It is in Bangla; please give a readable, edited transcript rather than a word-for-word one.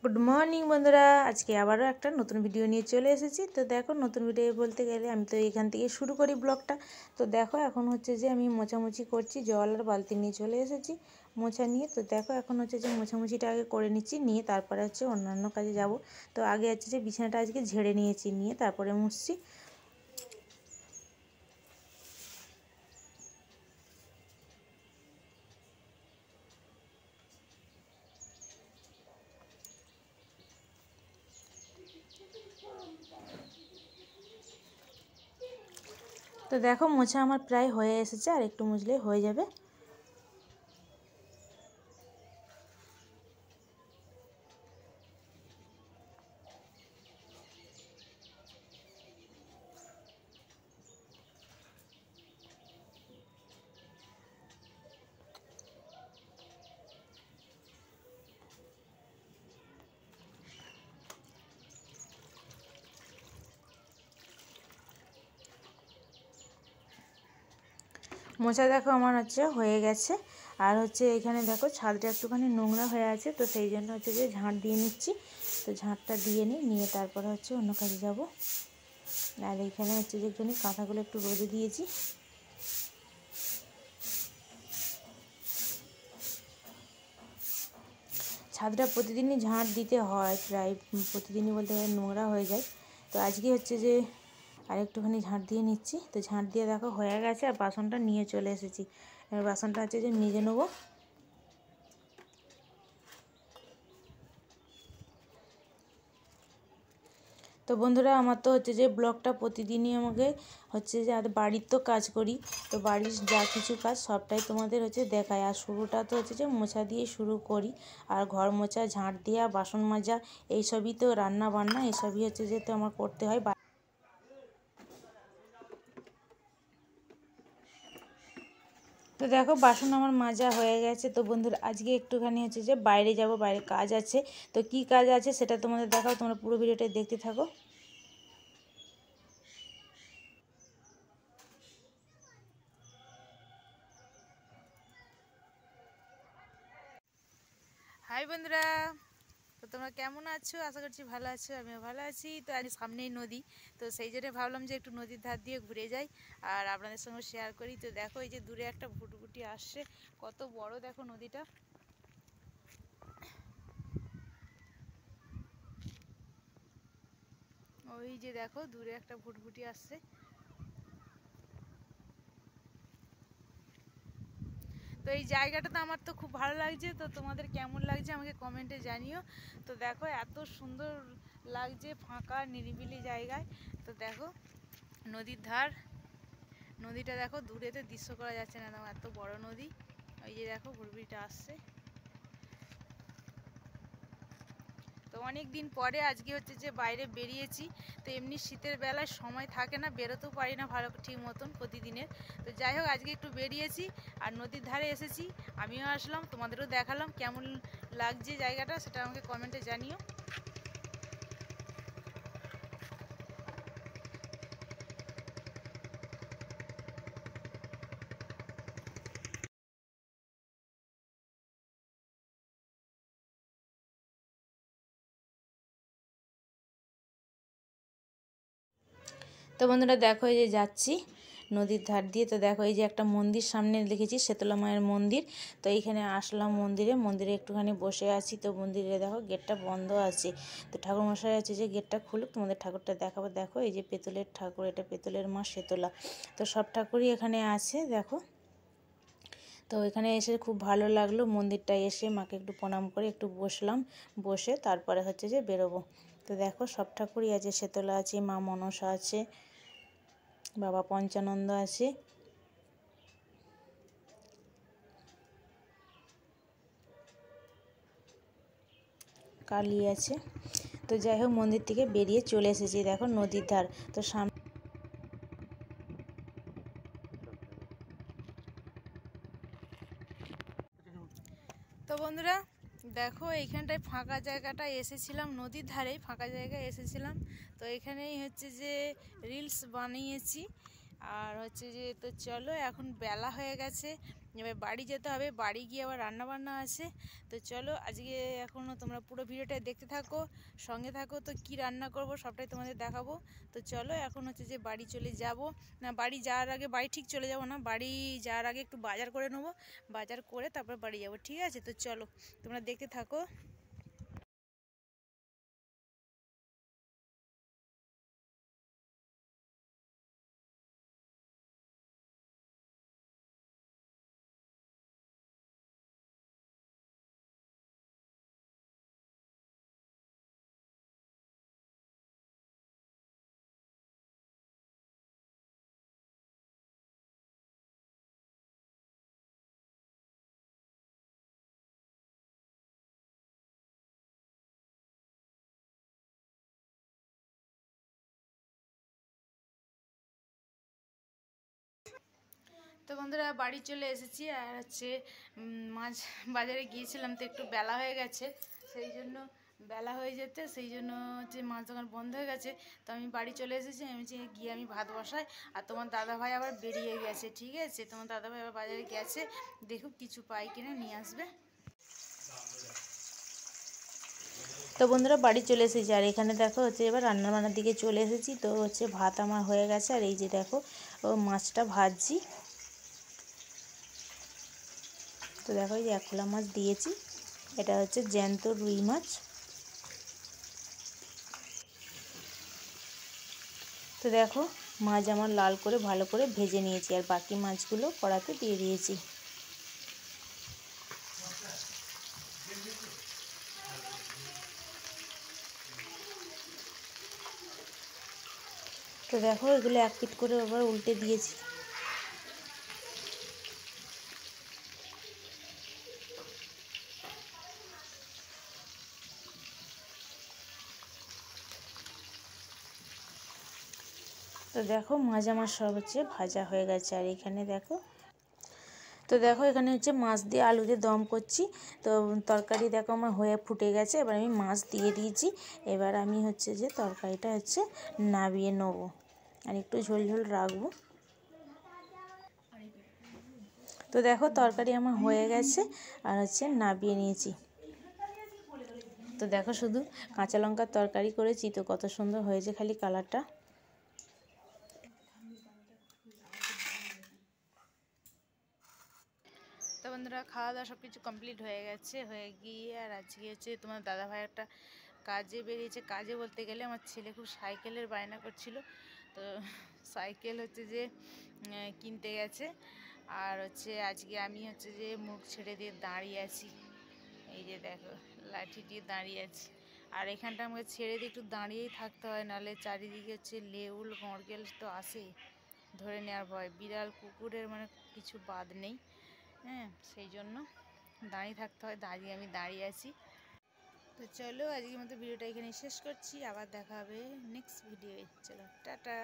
গুড মর্নিং বন্ধুরা, আজকে আবারও একটা নতুন ভিডিও নিয়ে চলে এসেছি। তো দেখো, নতুন ভিডিও বলতে গেলে আমি তো এখান থেকে শুরু করি ব্লগটা। তো দেখো, এখন হচ্ছে যে আমি মোছামুছি করছি, জল আর বালতি নিয়ে চলে এসেছি মোছা নিয়ে। তো দেখো, এখন হচ্ছে যে মোছামুছিটা আগে করে নিচ্ছি, নিয়ে তারপরে হচ্ছে অন্যান্য কাজে যাব। তো আগে হচ্ছে যে বিছানাটা আজকে ঝেড়ে নিয়েছি, নিয়ে তারপরে মুছছি। তো দেখো, মোছা আমার প্রায় হয়ে এসেছে, আর একটু মুছলেই হয়ে যাবে। মোছা দেখো আমার হচ্ছে হয়ে গেছে। আর হচ্ছে এখানে দেখো, ছাদটা একটুখানি নোংরা হয়ে আছে, তো সেই জন্য হচ্ছে যে ঝাঁট দিয়ে নিচ্ছি। তো ঝাঁটটা দিয়ে নিয়ে তারপরে হচ্ছে অন্য কাজে যাব। আর এখানে হচ্ছে যে একটুখানি কাঁথাগুলো একটু রোদে দিয়েছি। ছাদটা প্রতিদিনই ঝাঁট দিতে হয়, প্রায় প্রতিদিনই বলতে গেলে নোংরা হয়ে যায়। তো আজকে হচ্ছে যে আর একটুখানি ঝাঁট দিয়ে নিচ্ছি। তো ঝাঁট দিয়ে দেখো হয়ে গেছে, আর বাসনটা নিয়ে চলে এসেছি। এবার বাসনটা হচ্ছে যে মেজে নেবো। তো বন্ধুরা, আমার তো হচ্ছে যে ব্লগটা প্রতিদিনই আমাকে হচ্ছে যে, আর বাড়ির তো কাজ করি, তো বাড়ির যা কিছু কাজ সবটাই তোমাদের হচ্ছে দেখায়। আর শুরুটা তো হচ্ছে যে মোছা দিয়ে শুরু করি, আর ঘর মোছা, ঝাঁট দেওয়া, বাসন মাজা, এইসবই তো, রান্না বান্না এসবই হচ্ছে যে তো আমার করতে হয়। তো দেখো, বাসন আমার মাজা হয়ে গেছে। তো বন্ধুরা, আজকে একটুখানি হচ্ছে যে বাইরে যাব, বাইরে কাজ আছে। তো কি কাজ আছে সেটা তোমাদের দেখাও, তোমরা পুরো ভিডিওটা দেখতে থাকো। হাই বন্ধুরা, তো তোমরা কেমন আছো? আশা করছি ভালো আছো, আমিও ভালো আছি। তো আজ সামনেই নদী, তো সেই জন্য ভাবলাম যে একটু নদীর ধার দিয়ে ঘুরে যাই আর আপনাদের সঙ্গে শেয়ার করি। তো দেখো, এই যে দূরে একটা ভুটভুটি আসছে, কত বড় দেখো নদীটা। ওই যে দেখো, দূরে একটা ভুটভুটি আসছে। তো এই জায়গাটাতে আমার তো খুব ভালো লাগছে। তো তোমাদের কেমন লাগছে আমাকে কমেন্টে জানিও। তো দেখো, এত সুন্দর লাগছে, ফাঁকা নিরিবিলি জায়গায়। তো দেখো, নদীর ধার, নদীটা দেখো, দূরেতে দৃশ্য করা যাচ্ছে না, এত বড় নদী। ওই যে দেখো, ভুটভুটিটা আসছে। তো অনেক দিন পরে আজকে হচ্ছে যে বাইরে বেরিয়েছি। তো এমনি শীতের বেলায় সময় থাকে না, বেরোতেও পারি না ভালো ঠিক মতন প্রতিদিনের। তো যাই হোক, আজকে একটু বেরিয়েছি আর নদীর ধারে এসেছি, আমিও আসলাম, তোমাদেরও দেখালাম। কেমন লাগছে জায়গাটা সেটা আমাকে কমেন্টে জানিও। তো বন্ধুরা দেখো, এই যে যাচ্ছি নদীর ধার দিয়ে। তো দেখো, এই যে একটা মন্দির সামনে লিখেছি, শীতলা মায়ের মন্দির। তো এইখানে আসলাম মন্দিরে একটুখানি বসে আছি। তো মন্দিরে দেখো, গেটটা বন্ধ আছে। তো ঠাকুরমশাই আছে যে গেটটা খুলুক, তোমাদের ঠাকুরটা দেখাবো। দেখো, এই যে পেতলের ঠাকুর, এটা পেতলের মা শীতলা। তো সব ঠাকুরই এখানে আছে দেখো। তো এখানে এসে খুব ভালো লাগলো, মন্দিরটা এসে মাকে একটু প্রণাম করে একটু বসলাম, বসে তারপরে হচ্ছে যে বেরোবো। তো দেখো, সব ঠাকুরই আছে, শীতলা আছে, মা মনসা আছে, বাবা পঞ্চানন্দ আছে। কালী আছে। তো যাই হোক, মন্দির থেকে বেরিয়ে চলে এসেছি, দেখো নদীর ধার। তো সামনে তো বন্ধুরা দেখো, এইখানটায় ফাঁকা জায়গাটা এসেছিলাম, নদীর ধারেই ফাঁকা জায়গায় এসেছিলাম। তো এখানেই হচ্ছে যে রিলস বানিয়েছি। আর হচ্ছে যে, তো চলো, এখন বেলা হয়ে গেছে, এবার বাড়ি যেতে হবে, বাড়ি গিয়ে আবার রান্নাবান্না আছে। তো চলো আজকে এখনও তোমরা পুরো ভিডিওটা দেখতে থাকো, সঙ্গে থাকো। তো কি রান্না করব সবটাই তোমাদের দেখাবো। তো চলো এখন হচ্ছে যে বাড়ি চলে যাব, না বাড়ি যাওয়ার আগে, বাড়ি ঠিক চলে যাব না, বাড়ি যাওয়ার আগে একটু বাজার করে নেবো, বাজার করে তারপর বাড়ি যাব, ঠিক আছে? তো চলো তোমরা দেখতে থাকো। তো বন্ধুরা বাড়ি চলে এসেছি, আর হচ্ছে মাছ বাজারে গিয়েছিলাম, তো একটু বেলা হয়ে গেছে, সেই জন্য বেলা হয়ে যেতে সেই জন্য হচ্ছে মাছ দোকান বন্ধ হয়ে গেছে। তো আমি বাড়ি চলে এসেছি, আমি গিয়ে আমি ভাত বসাই। আর তোমার দাদাভাই আবার বেরিয়ে গেছে, ঠিক আছে? তোমার দাদাভাই আবার বাজারে গেছে, দেখুক কিছু পাই কিনে নিয়ে আসবে। তো বন্ধুরা বাড়ি চলে এসেছি, আর এখানে দেখো হচ্ছে এবার রান্নাবান্নার দিকে চলে এসেছি। তো হচ্ছে ভাত আমার হয়ে গেছে, আর এই যে দেখো ও মাছটা ভাজছি। তো দেখো এই যে 1 খোলা মাছ দিয়েছি, এটা হচ্ছে জ্যান্ত রুই মাছ। তো দেখো মাছ আমার লাল করে ভালো করে ভেজে নিয়েছি, আর বাকি মাছগুলো কড়াতে দিয়ে দিয়েছি। তো দেখো এগুলো 1 পিঠ করে আবার উল্টে দিয়েছি। তো দেখো মাছ আমার সব হচ্ছে ভাজা হয়ে গেছে, আর এখানে দেখো, তো দেখো এখানে হচ্ছে মাছ দিয়ে আলু দিয়ে দম করছি। তো তরকারি দেখো আমার হয়ে ফুটে গেছে, এবার আমি মাছ দিয়ে দিয়েছি। এবার আমি হচ্ছে যে তরকারিটা হচ্ছে নাবিয়ে নেবো, আর একটু ঝোল ঝোল রাখবো। তো দেখো তরকারি আমার হয়ে গেছে, আর হচ্ছে নাবিয়ে নিয়েছি। তো দেখো শুধু কাঁচা লঙ্কার তরকারি করেছি, তো কত সুন্দর হয়েছে খালি কালারটা। তো বন্ধুরা খাওয়া দাওয়া সব কিছু কমপ্লিট হয়ে গেছে, হয়ে গিয়ে আর আজকে হচ্ছে তোমার দাদাভাই একটা কাজে বেরিয়েছে। কাজে বলতে গেলে আমার ছেলে খুব সাইকেলের বায়না করছিল, তো সাইকেল হচ্ছে যে কিনতে গেছে। আর হচ্ছে আজকে আমি হচ্ছে যে মুখ ছেড়ে দিয়ে দাঁড়িয়ে আছি, এই যে দেখো লাঠি দিয়ে দাঁড়িয়ে আছি। আর এখানটা আমাকে ছেড়ে দিয়ে একটু দাঁড়িয়েই থাকতে হয়, নাহলে চারিদিকে হচ্ছে লেউল মরগেল তো আসেই, ধরে নেওয়ার ভয়। বিড়াল কুকুরের মানে কিছু বাদ নেই, হ্যাঁ, সেই জন্য দাঁড়িয়ে থাকতে হয়। আমি দাঁড়িয়ে আছি। তো চলো আজকের মতো ভিডিওটা এখানে শেষ করছি, আবার দেখা হবে নেক্সট ভিডিও। চলো টাটা।